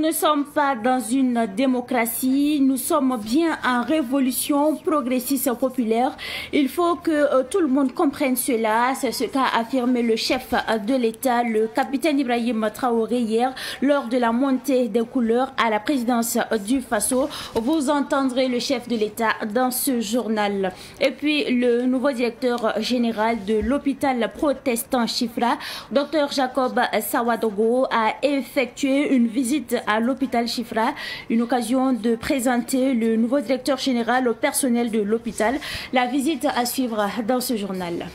ne sommes pas dans une démocratie, nous sommes bien en révolution progressiste populaire. Il faut que tout le monde comprenne cela. C'est ce qu'a affirmé le chef de l'État, le capitaine Ibrahim Traoré, hier, lors de la montée des couleurs à la présidence du Faso. Vous entendrez le chef de l'État dans ce journal. Et puis, le nouveau directeur général de l'hôpital protestant Chifra, Dr Jacob Sawadogo, a effectué une visite à l'hôpital Chifra, une occasion de présenter le nouveau directeur général au personnel de l'hôpital. La visite à suivre dans ce journal.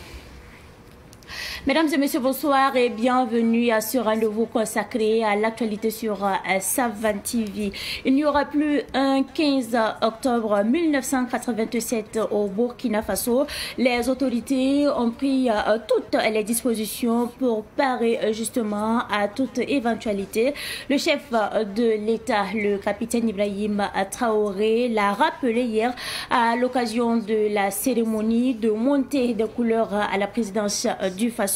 Mesdames et messieurs, bonsoir et bienvenue à ce rendez-vous consacré à l'actualité sur Savan TV. Il n'y aura plus un 15 octobre 1987 au Burkina Faso. Les autorités ont pris toutes les dispositions pour parer justement à toute éventualité. Le chef de l'État, le capitaine Ibrahim Traoré, l'a rappelé hier à l'occasion de la cérémonie de montée des couleurs à la présidence du Faso.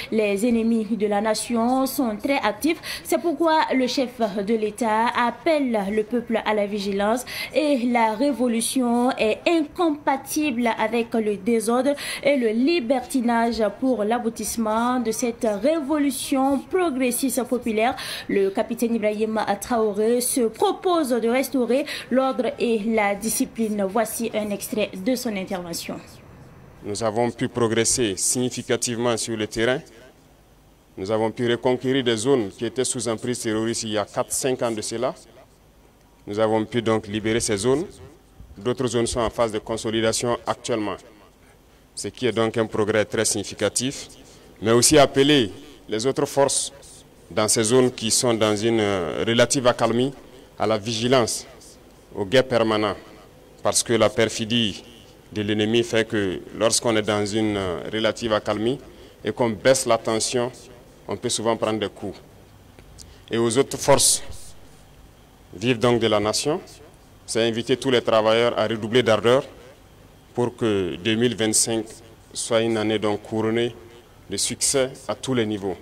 Les ennemis de la nation sont très actifs. C'est pourquoi le chef de l'État appelle le peuple à la vigilance et la révolution est incompatible avec le désordre et le libertinage. Pour l'aboutissement de cette révolution progressiste populaire, le capitaine Ibrahim Traoré se propose de restaurer l'ordre et la discipline. Voici un extrait de son intervention. Nous avons pu progresser significativement sur le terrain. Nous avons pu reconquérir des zones qui étaient sous emprise terroriste il y a 4-5 ans de cela. Nous avons pu donc libérer ces zones. D'autres zones sont en phase de consolidation actuellement. Ce qui est donc un progrès très significatif. Mais aussi appeler les autres forces dans ces zones qui sont dans une relative accalmie à la vigilance, au guet permanent. Parce que la perfidie de l'ennemi fait que lorsqu'on est dans une relative accalmie et qu'on baisse la tension, on peut souvent prendre des coups. Et aux autres forces vives donc de la nation, c'est inviter tous les travailleurs à redoubler d'ardeur pour que 2025 soit une année donc couronnée de succès à tous les niveaux.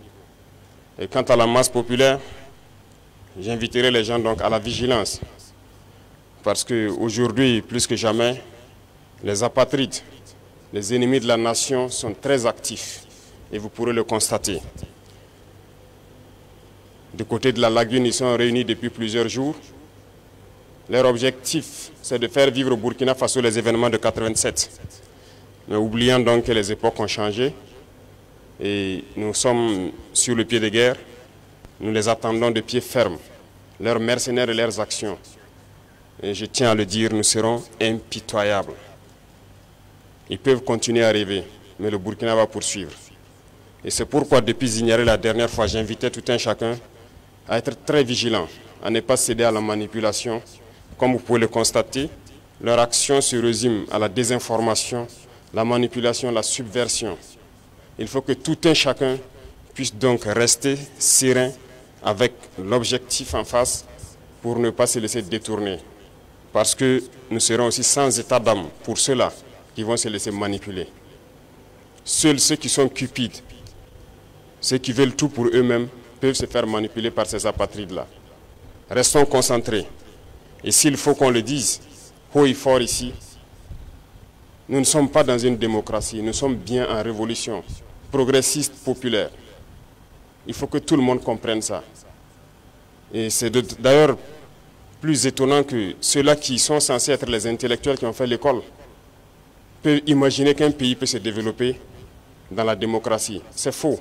Et quant à la masse populaire, j'inviterai les gens donc à la vigilance. Parce qu'aujourd'hui, plus que jamais, les apatrides, les ennemis de la nation sont très actifs et vous pourrez le constater. Du côté de la lagune, ils sont réunis depuis plusieurs jours. Leur objectif, c'est de faire vivre au Burkina Faso les événements de 87. Mais oubliant donc que les époques ont changé et nous sommes sur le pied de guerre, nous les attendons de pied ferme, leurs mercenaires et leurs actions. Et je tiens à le dire, nous serons impitoyables. Ils peuvent continuer à rêver, mais le Burkina va poursuivre. Et c'est pourquoi, depuis Zignaré, la dernière fois, j'invitais tout un chacun à être très vigilant, à ne pas céder à la manipulation. Comme vous pouvez le constater, leur action se résume à la désinformation, la manipulation, la subversion. Il faut que tout un chacun puisse donc rester serein avec l'objectif en face pour ne pas se laisser détourner. Parce que nous serons aussi sans état d'âme pour ceux-là qui vont se laisser manipuler. Seuls ceux qui sont cupides, ceux qui veulent tout pour eux-mêmes, peuvent se faire manipuler par ces apatrides-là. Restons concentrés. Et s'il faut qu'on le dise, haut et fort ici, nous ne sommes pas dans une démocratie, nous sommes bien en révolution, progressiste, populaire. Il faut que tout le monde comprenne ça. Et c'est d'ailleurs plus étonnant que ceux-là qui sont censés être les intellectuels qui ont fait l'école peut imaginer qu'un pays peut se développer dans la démocratie. C'est faux.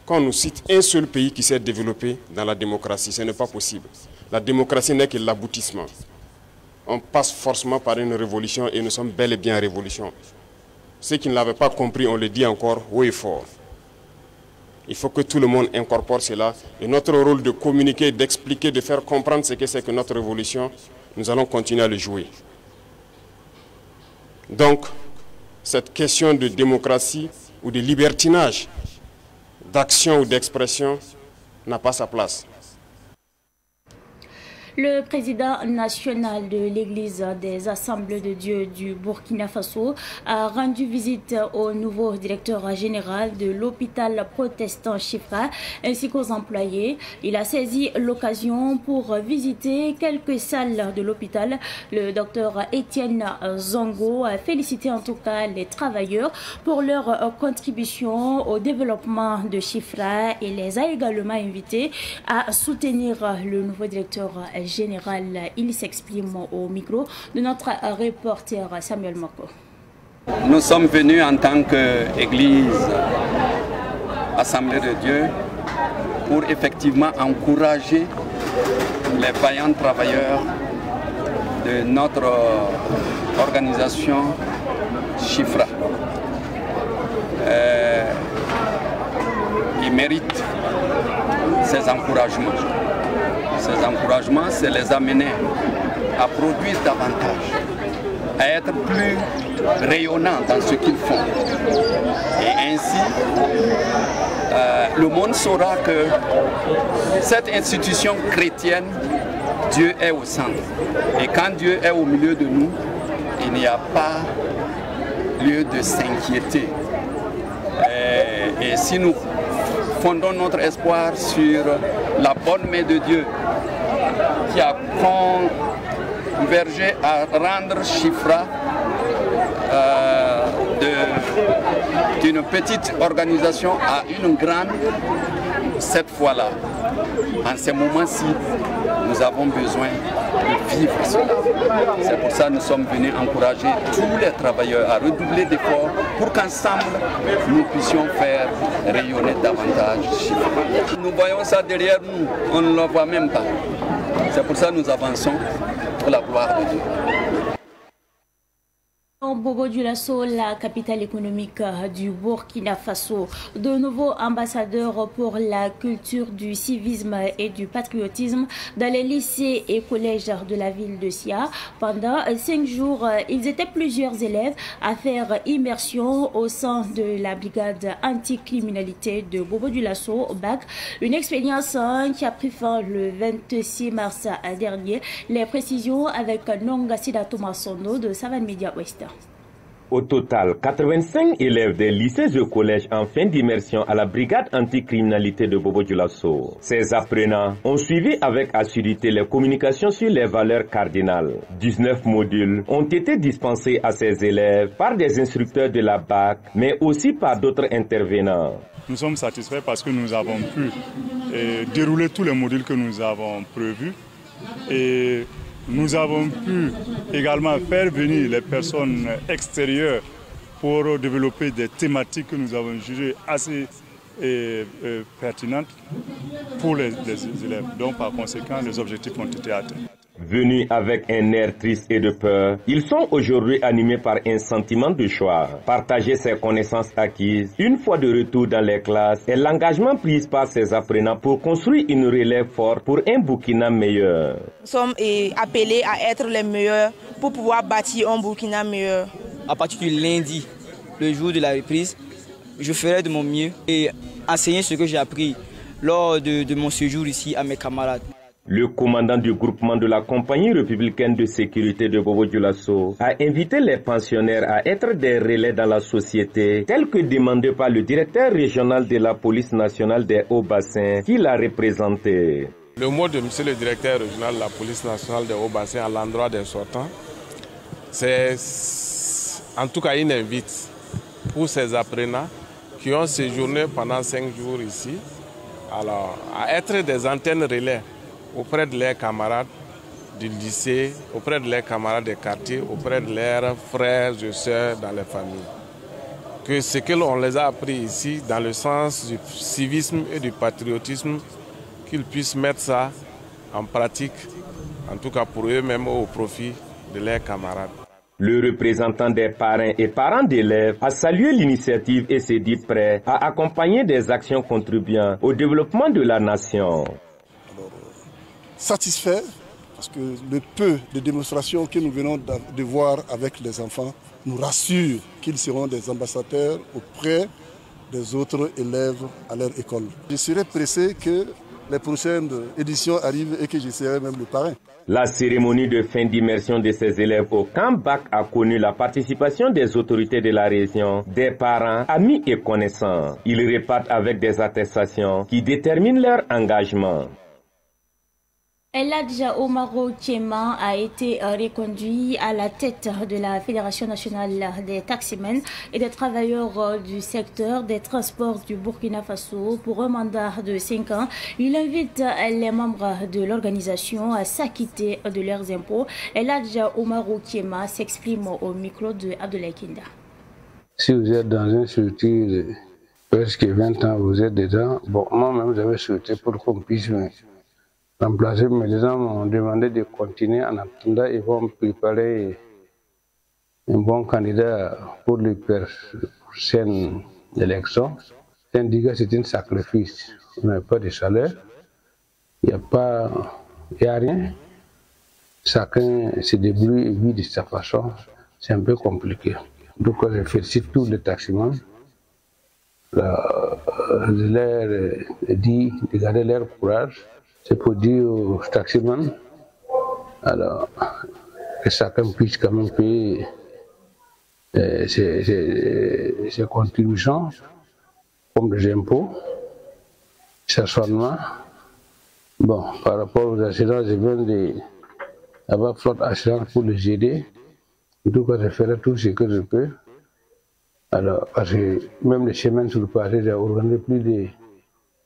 Quand on nous cite un seul pays qui s'est développé dans la démocratie, ce n'est pas possible. La démocratie n'est que l'aboutissement. On passe forcément par une révolution et nous sommes bel et bien en révolution. Ceux qui ne l'avaient pas compris, on le dit encore haut et fort. Il faut que tout le monde incorpore cela. Et notre rôle de communiquer, d'expliquer, de faire comprendre ce que c'est que notre révolution, nous allons continuer à le jouer. Donc, cette question de démocratie ou de libertinage, d'action ou d'expression n'a pas sa place. Le président national de l'Église des Assemblées de Dieu du Burkina Faso a rendu visite au nouveau directeur général de l'hôpital protestant Chifra ainsi qu'aux employés. Il a saisi l'occasion pour visiter quelques salles de l'hôpital. Le docteur Étienne Zongo a félicité en tout cas les travailleurs pour leur contribution au développement de Chifra et les a également invités à soutenir le nouveau directeur général. Il s'exprime au micro de notre reporter Samuel Moko. Nous sommes venus en tant qu'Église Assemblée de Dieu pour effectivement encourager les vaillants travailleurs de notre organisation Chifra. Ils méritent ces encouragements. Ces encouragements, c'est les amener à produire davantage, à être plus rayonnants dans ce qu'ils font. Et ainsi, le monde saura que cette institution chrétienne, Dieu est au centre. Et quand Dieu est au milieu de nous, il n'y a pas lieu de s'inquiéter. Et si nous fondons notre espoir sur la bonne main de Dieu qui a convergé à rendre Chifra d'une petite organisation à une grande, cette fois-là, en ces moments-ci, nous avons besoin de vivre cela. C'est pour ça que nous sommes venus encourager tous les travailleurs à redoubler d'efforts pour qu'ensemble, nous puissions faire rayonner davantage Chifra. Nous voyons ça derrière nous, on ne le voit même pas. C'est pour ça que nous avançons pour la gloire de Dieu. Bobo-Dioulasso, la capitale économique du Burkina Faso, de nouveaux ambassadeurs pour la culture du civisme et du patriotisme dans les lycées et collèges de la ville de Sia. Pendant 5 jours, ils étaient plusieurs élèves à faire immersion au sein de la brigade anticriminalité de Bobo-Dioulasso, BAC. Une expérience qui a pris fin le 26 mars dernier. Les précisions avec Nonga Sida Thomasono de Savane Media Ouest. Au total, 85 élèves des lycées et collèges en fin d'immersion à la brigade anticriminalité de Bobo-Dioulasso. Ces apprenants ont suivi avec assiduité les communications sur les valeurs cardinales. 19 modules ont été dispensés à ces élèves par des instructeurs de la BAC, mais aussi par d'autres intervenants. Nous sommes satisfaits parce que nous avons pu dérouler tous les modules que nous avons prévus et nous avons pu également faire venir les personnes extérieures pour développer des thématiques que nous avons jugées assez pertinentes pour les élèves. Donc par conséquent, les objectifs ont été atteints. Venus avec un air triste et de peur, ils sont aujourd'hui animés par un sentiment de joie. Partager ces connaissances acquises, une fois de retour dans les classes, et l'engagement pris par ces apprenants pour construire une relève forte pour un Burkina meilleur. Nous sommes appelés à être les meilleurs pour pouvoir bâtir un Burkina meilleur. À partir du lundi, le jour de la reprise, je ferai de mon mieux et enseigner ce que j'ai appris lors de mon séjour ici à mes camarades. Le commandant du groupement de la compagnie républicaine de sécurité de Bobo-Dioulasso a invité les pensionnaires à être des relais dans la société, tel que demandé par le directeur régional de la police nationale des Hauts-Bassins qui l'a représenté. Le mot de monsieur le directeur régional de la police nationale des Hauts-Bassins à l'endroit des sortants, c'est en tout cas une invite pour ces apprenants qui ont séjourné pendant 5 jours ici, alors à être des antennes relais auprès de leurs camarades du lycée, auprès de leurs camarades des quartiers, auprès de leurs frères et sœurs dans les familles. Que ce que l'on les a appris ici, dans le sens du civisme et du patriotisme, qu'ils puissent mettre ça en pratique, en tout cas pour eux-mêmes au profit de leurs camarades. Le représentant des parrains et parents d'élèves a salué l'initiative et s'est dit prêt à accompagner des actions contribuant au développement de la nation. Satisfait parce que le peu de démonstrations que nous venons de voir avec les enfants nous rassure qu'ils seront des ambassadeurs auprès des autres élèves à leur école. Je serais pressé que les prochaines éditions arrivent et que je serai même le parrain. La cérémonie de fin d'immersion de ces élèves au camp BAC a connu la participation des autorités de la région, des parents, amis et connaissants. Ils repartent avec des attestations qui déterminent leur engagement. Eladja Omaro Tchema a été reconduit à la tête de la Fédération nationale des taximens et des travailleurs du secteur des transports du Burkina Faso pour un mandat de 5 ans. Il invite les membres de l'organisation à s'acquitter de leurs impôts. Eladja Omaro Tchema s'exprime au micro de Abdoulaye Kinda. Si vous êtes dans une structure de presque 20 ans, vous êtes dedans. Bon, moi-même, j'avais souhaité pour qu'on puisse me remplacer, mais les gens m'ont demandé de continuer. En attendant, ils vont préparer un bon candidat pour les prochaines élections. C'est un sacrifice. On n'a pas de salaire, il n'y a rien. Chacun se débrouille et vit de sa façon. C'est un peu compliqué. Donc, je félicite tous les taximans. Je leur dis de garder leur courage. C'est pour dire aux taximans alors, que chacun puisse quand même payer ses contributions, comme les impôts, stationnement. Bon, par rapport aux assurances, je viens d'avoir flotte assurance pour les aider. En tout cas, je ferai tout ce que je peux. Alors, parce que même les semaines sur le passé, j'ai organisé plus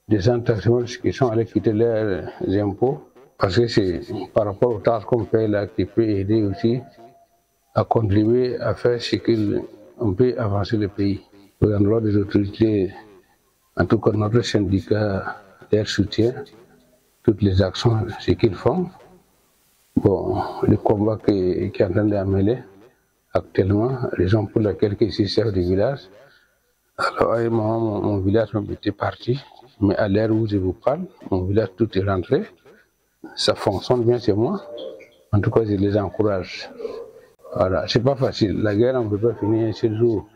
de 100 taximans qui sont allés quitter leurs impôts, parce que c'est par rapport aux tâches qu'on fait là qui peut aider aussi à contribuer à faire ce qu'on peut avancer le pays. Aux endroits des autorités, en tout cas notre syndicat, leur soutien, toutes les actions, ce qu'ils font. Bon, le combat qui est en train d'amener actuellement, raison pour laquelle je suis chef du village. Alors, à un moment, mon village était parti. Mais à l'heure où je vous parle, mon village tout est rentré. Ça fonctionne bien chez moi. En tout cas, je les encourage. Voilà, c'est pas facile. La guerre, on ne peut pas finir un seul jour.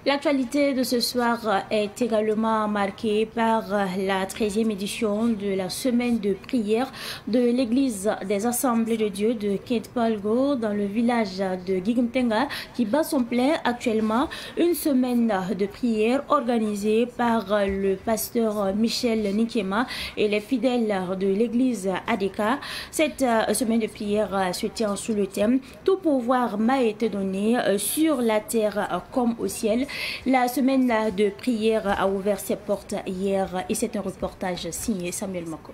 L'actualité de ce soir est également marquée par la 13e édition de la semaine de prière de l'église des Assemblées de Dieu de Kintpalgo dans le village de Gigimtenga qui bat son plein actuellement. Une semaine de prière organisée par le pasteur Michel Nikema et les fidèles de l'église ADK. Cette semaine de prière se tient sous le thème « Tout pouvoir m'a été donné sur la terre comme au ciel ». La semaine de prière a ouvert ses portes hier et c'est un reportage signé Samuel Mako.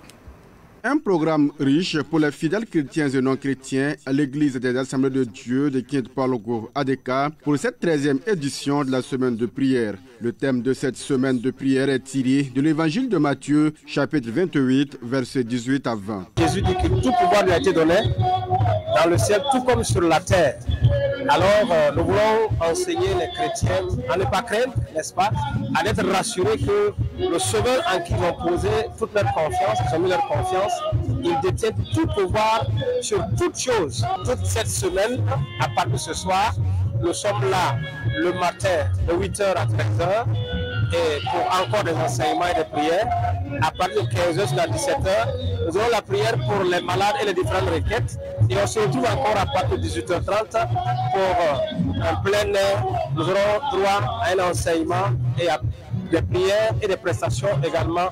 Un programme riche pour les fidèles chrétiens et non chrétiens à l'église des Assemblées de Dieu de Kintpalgo ADK pour cette 13e édition de la semaine de prière. Le thème de cette semaine de prière est tiré de l'évangile de Matthieu, chapitre 28, versets 18 à 20. Jésus dit que tout pouvoir lui a été donné dans le ciel tout comme sur la terre. Alors, nous voulons enseigner les chrétiens à ne pas craindre, n'est-ce pas, à être rassurés que le Sauveur en qui ils ont posé toute leur confiance, ils ont mis leur confiance, il détient tout pouvoir sur toutes choses. Toute cette semaine, à partir de ce soir, nous sommes là le matin de 8h à 13h et pour encore des enseignements et des prières. À partir de 15h jusqu'à 17h, nous aurons la prière pour les malades et les différentes requêtes. Et on se retrouve encore à partir de 18h30 pour un plein air. Nous aurons droit à un enseignement et à des prières et des prestations également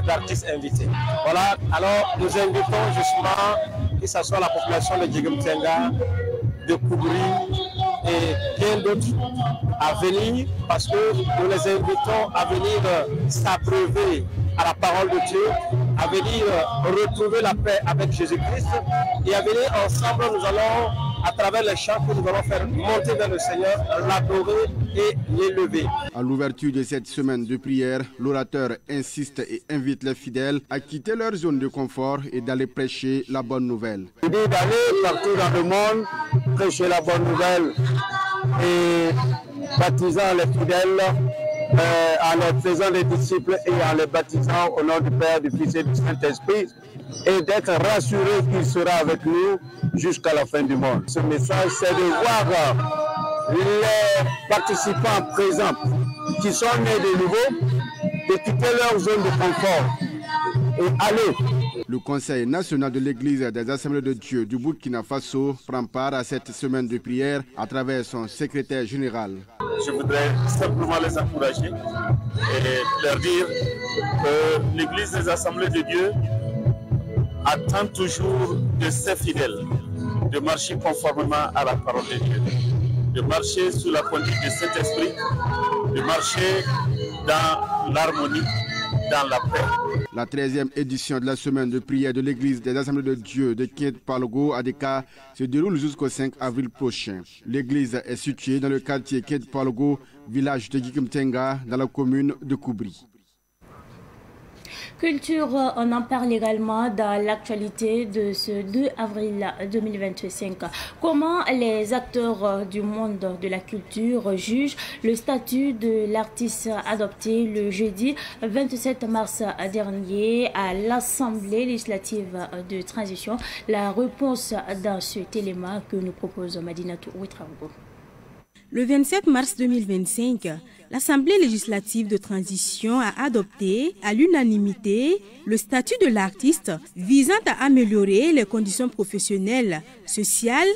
d'artistes invités. Voilà, alors nous invitons justement, que ce soit la population de Djigimtenga, de Koubri et bien d'autres à venir parce que nous les invitons à venir s'abreuver à la parole de Dieu, à venir retrouver la paix avec Jésus-Christ et à venir ensemble, nous allons, à travers les chants que nous allons faire monter vers le Seigneur, l'adorer et l'élever. À l'ouverture de cette semaine de prière, l'orateur insiste et invite les fidèles à quitter leur zone de confort et d'aller prêcher la bonne nouvelle. Il dit d'aller partout dans le monde, prêcher la bonne nouvelle et baptisant les fidèles, en les faisant des disciples et en les baptisant au nom du Père, du Fils et du Saint-Esprit, et d'être rassurés qu'il sera avec nous jusqu'à la fin du monde. Ce message, c'est de voir les participants présents qui sont nés de nouveau de quitter leur zone de confort et aller. Le Conseil national de l'Église des Assemblées de Dieu du Burkina Faso prend part à cette semaine de prière à travers son secrétaire général. Je voudrais simplement les encourager et leur dire que l'Église des Assemblées de Dieu attend toujours de ses fidèles de marcher conformément à la parole de Dieu, de marcher sous la conduite de cet esprit, de marcher dans l'harmonie, dans la paix. La 13e édition de la semaine de prière de l'Église des Assemblées de Dieu de Kiet-Palogo à Deka se déroule jusqu'au 5 avril prochain. L'église est située dans le quartier Kiet-Palogo, village de Gikimtenga, dans la commune de Koubri. Culture, on en parle également dans l'actualité de ce 2 avril 2025. Comment les acteurs du monde de la culture jugent le statut de l'artiste adopté le jeudi 27 mars dernier à l'Assemblée législative de transition? La réponse dans cet élément que nous propose Madinatou Ouetraogo. Le 27 mars 2025, l'Assemblée législative de transition a adopté à l'unanimité le statut de l'artiste visant à améliorer les conditions professionnelles, sociales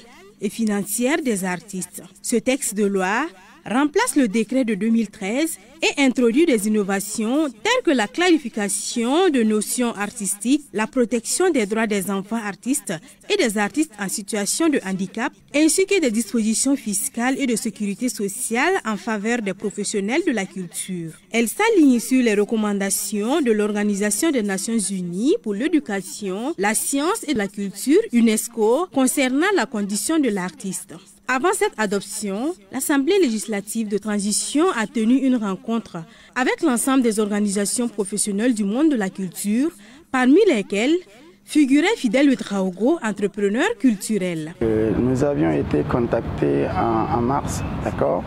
et financières des artistes. Ce texte de loi remplace le décret de 2013 et introduit des innovations telles que la clarification de notions artistiques, la protection des droits des enfants artistes et des artistes en situation de handicap, ainsi que des dispositions fiscales et de sécurité sociale en faveur des professionnels de la culture. Elle s'aligne sur les recommandations de l'Organisation des Nations Unies pour l'éducation, la science et la culture, UNESCO, concernant la condition de l'artiste. Avant cette adoption, l'Assemblée législative de transition a tenu une rencontre avec l'ensemble des organisations professionnelles du monde de la culture, parmi lesquelles figurait Fidèle Ouetraogo, entrepreneur culturel. Nous avions été contactés en mars, d'accord,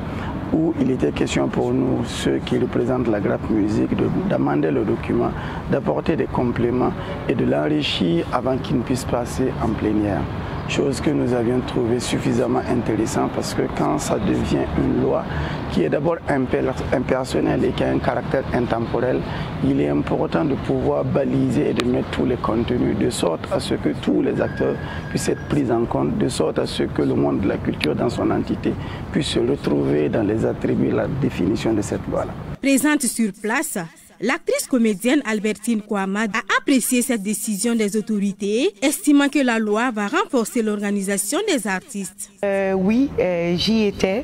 où il était question pour nous, ceux qui représentent la grappe musique, d'amender le document, d'apporter des compléments et de l'enrichir avant qu'il ne puisse passer en plénière. Chose que nous avions trouvé suffisamment intéressant parce que quand ça devient une loi qui est d'abord impersonnelle et qui a un caractère intemporel, il est important de pouvoir baliser et de mettre tous les contenus de sorte à ce que tous les acteurs puissent être pris en compte, de sorte à ce que le monde de la culture dans son entité puisse se retrouver dans les attributs et la définition de cette loi-là. Présente sur place, l'actrice comédienne Albertine Kouamad a apprécié cette décision des autorités, estimant que la loi va renforcer l'organisation des artistes. Oui, j'y étais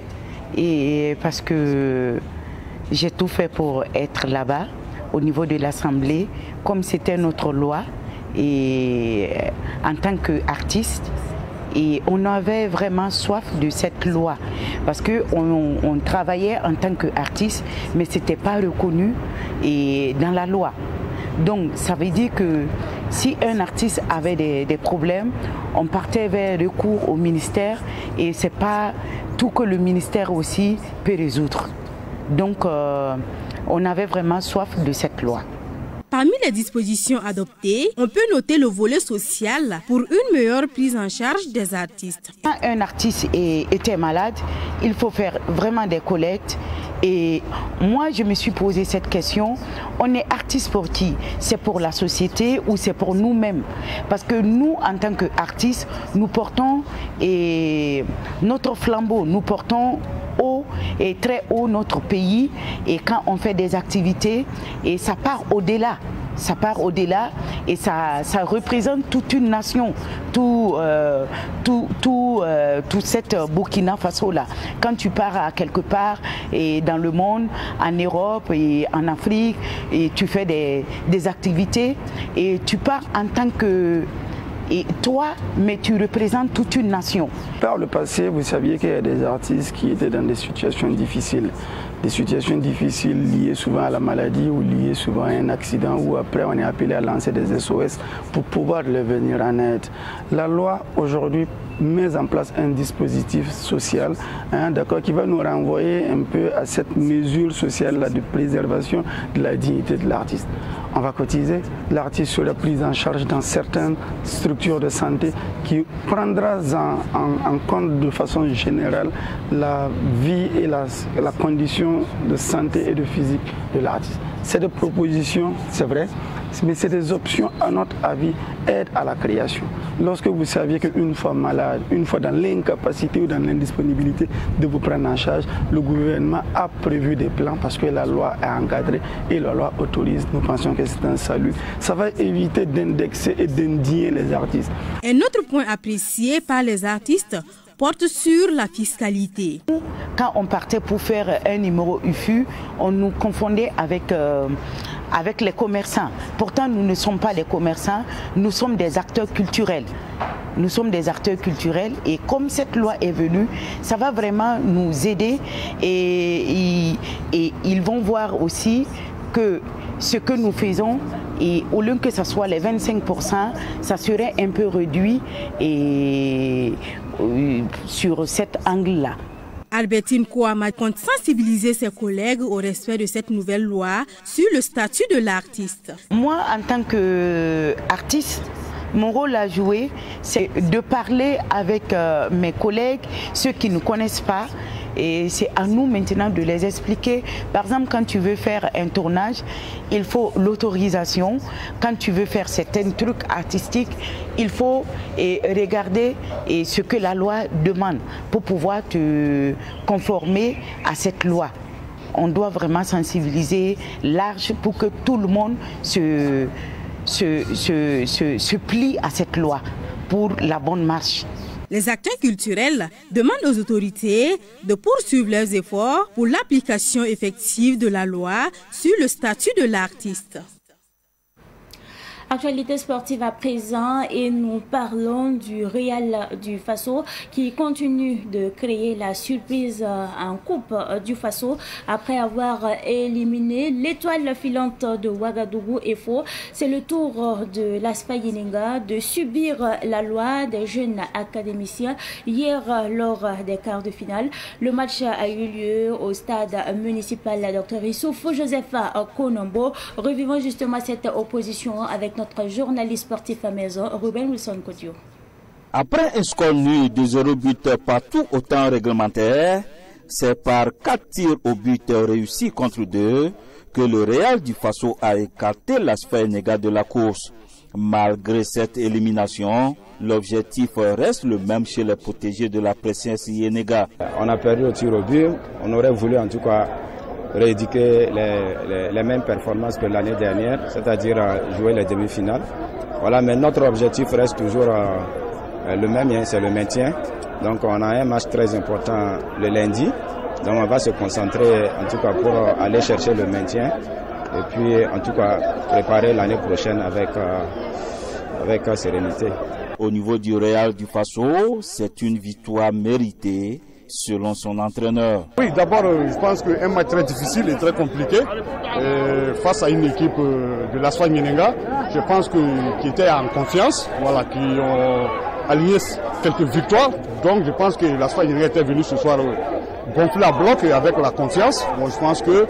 et parce que j'ai tout fait pour être là-bas, au niveau de l'Assemblée, comme c'était notre loi, et en tant qu'artiste. Et on avait vraiment soif de cette loi parce qu'on travaillait en tant qu'artiste, mais ce n'était pas reconnu dans la loi. Donc ça veut dire que si un artiste avait des problèmes, on partait vers recours au ministère et ce n'est pas tout que le ministère aussi peut résoudre. Donc on avait vraiment soif de cette loi. Parmi les dispositions adoptées, on peut noter le volet social pour une meilleure prise en charge des artistes. Quand un artiste était malade, il faut faire vraiment des collectes. Et moi, je me suis posé cette question, on est artiste pour qui? C'est pour la société ou c'est pour nous-mêmes? Parce que nous, en tant qu'artistes, nous portons notre flambeau, nous portons haut et très haut notre pays, et quand on fait des activités, et ça part au-delà. Ça part au-delà et ça représente toute une nation, tout cette Burkina Faso là. Quand tu pars à quelque part et dans le monde, en Europe et en Afrique, et tu fais des activités et tu pars en tant que toi, mais tu représentes toute une nation. Par le passé, vous saviez qu'il y a des artistes qui étaient dans des situations difficiles. Des situations difficiles liées souvent à la maladie ou liées souvent à un accident où après on est appelé à lancer des SOS pour pouvoir leur venir en aide. La loi aujourd'hui met en place un dispositif social qui va nous renvoyer un peu à cette mesure sociale-là de préservation de la dignité de l'artiste. on va cotiser. L'artiste sera pris en charge dans certaines structures de santé qui prendra en compte de façon générale la vie et la condition de santé et de physique de l'artiste. C'est des propositions, c'est vrai, mais c'est des options, à notre avis, aident à la création. Lorsque vous saviez qu'une fois malade, une fois dans l'incapacité ou dans l'indisponibilité de vous prendre en charge, le gouvernement a prévu des plans parce que la loi est encadrée et la loi autorise. Nous pensons que c'est un salut. Ça va éviter d'indexer et d'indigner les artistes. Un autre point apprécié par les artistes porte sur la fiscalité. Quand on partait pour faire un numéro UFU, on nous confondait avec les commerçants. Pourtant, nous ne sommes pas des commerçants, nous sommes des acteurs culturels. Nous sommes des acteurs culturels et comme cette loi est venue, ça va vraiment nous aider et ils vont voir aussi que ce que nous faisons, et au lieu que ce soit les 25%, ça serait un peu réduit et sur cet angle-là. Albertine Kouama compte sensibiliser ses collègues au respect de cette nouvelle loi sur le statut de l'artiste. Moi, en tant qu'artiste, mon rôle à jouer, c'est de parler avec mes collègues, ceux qui ne connaissent pas. Et c'est à nous maintenant de les expliquer. Par exemple, quand tu veux faire un tournage, il faut l'autorisation. Quand tu veux faire certains trucs artistiques, il faut regarder ce que la loi demande pour pouvoir te conformer à cette loi. On doit vraiment sensibiliser large pour que tout le monde se plie à cette loi pour la bonne marche. Les acteurs culturels demandent aux autorités de poursuivre leurs efforts pour l'application effective de la loi sur le statut de l'artiste. Actualité sportive à présent et nous parlons du Real du Faso qui continue de créer la surprise en Coupe du Faso après avoir éliminé l'étoile filante de Ouagadougou et Fo. C'est le tour de l'ASFA Yeninga de subir la loi des jeunes académiciens hier lors des quarts de finale. Le match a eu lieu au stade municipal Dr Issouf Joseph Konombo. Revivons justement cette opposition avec notre journaliste sportif à maison, Ruben Wilson Kodio. Après un score nul de 0 but partout au temps réglementaire, c'est par 4 tirs au but réussis contre 2 que le Real du Faso a écarté l'ASFA Yeninga de la course. Malgré cette élimination, l'objectif reste le même chez les protégés de la Prescience Yeninga. On a perdu au tir au but, on aurait voulu en tout cas rééduquer les mêmes performances que l'année dernière, c'est-à-dire jouer les demi-finales. Voilà, mais notre objectif reste toujours le même, c'est le maintien. Donc on a un match très important le lundi, donc on va se concentrer en tout cas pour aller chercher le maintien et puis en tout cas préparer l'année prochaine avec sérénité. Au niveau du Real du Faso, c'est une victoire méritée selon son entraîneur. Oui, d'abord, je pense qu'un match très difficile et très compliqué face à une équipe de l'ASFA Yeninga, je pense qui était en confiance, voilà, qui ont aligné quelques victoires. Donc je pense que l'ASFA Yeninga était venu ce soir gonfler à bloc et avec la confiance. Bon, je pense que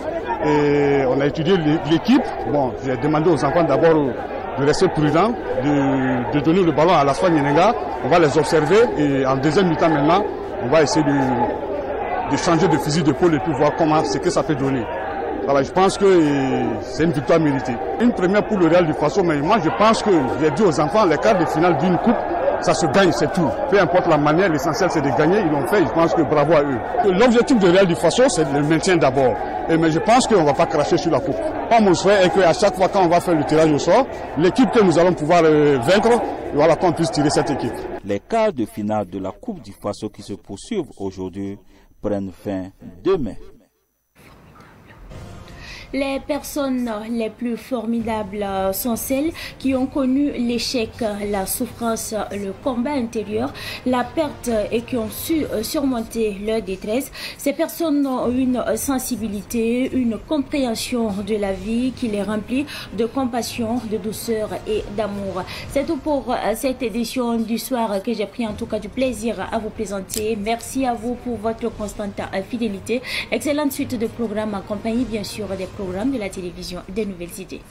on a étudié l'équipe. Bon, j'ai demandé aux enfants d'abord de rester prudents, de donner le ballon à l'ASFA Yeninga. On va les observer et en deuxième mi-temps maintenant, on va essayer de changer de fusil d'épaule et puis voir ce que ça peut donner. Voilà, je pense que c'est une victoire méritée. Une première pour le Real du Faso, mais moi je pense que j'ai dit aux enfants, les quarts de finale d'une coupe, ça se gagne, c'est tout. Peu importe la manière, l'essentiel c'est de gagner, ils l'ont fait, je pense que bravo à eux. L'objectif du Real du Faso, c'est le maintien d'abord. Mais je pense qu'on ne va pas cracher sur la coupe. Mon souhait est qu'à chaque fois quand on va faire le tirage au sort, l'équipe que nous allons pouvoir vaincre, voilà, qu'on puisse tirer cette équipe. Les quarts de finale de la Coupe du Faso qui se poursuivent aujourd'hui prennent fin demain. Les personnes les plus formidables sont celles qui ont connu l'échec, la souffrance, le combat intérieur, la perte et qui ont su surmonter leur détresse. Ces personnes ont une sensibilité, une compréhension de la vie qui les remplit de compassion, de douceur et d'amour. C'est tout pour cette édition du soir que j'ai pris en tout cas du plaisir à vous présenter. Merci à vous pour votre constante fidélité. Excellente suite de programmes en compagnie bien sûr des programmes de la télévision des Nouvelles Idées.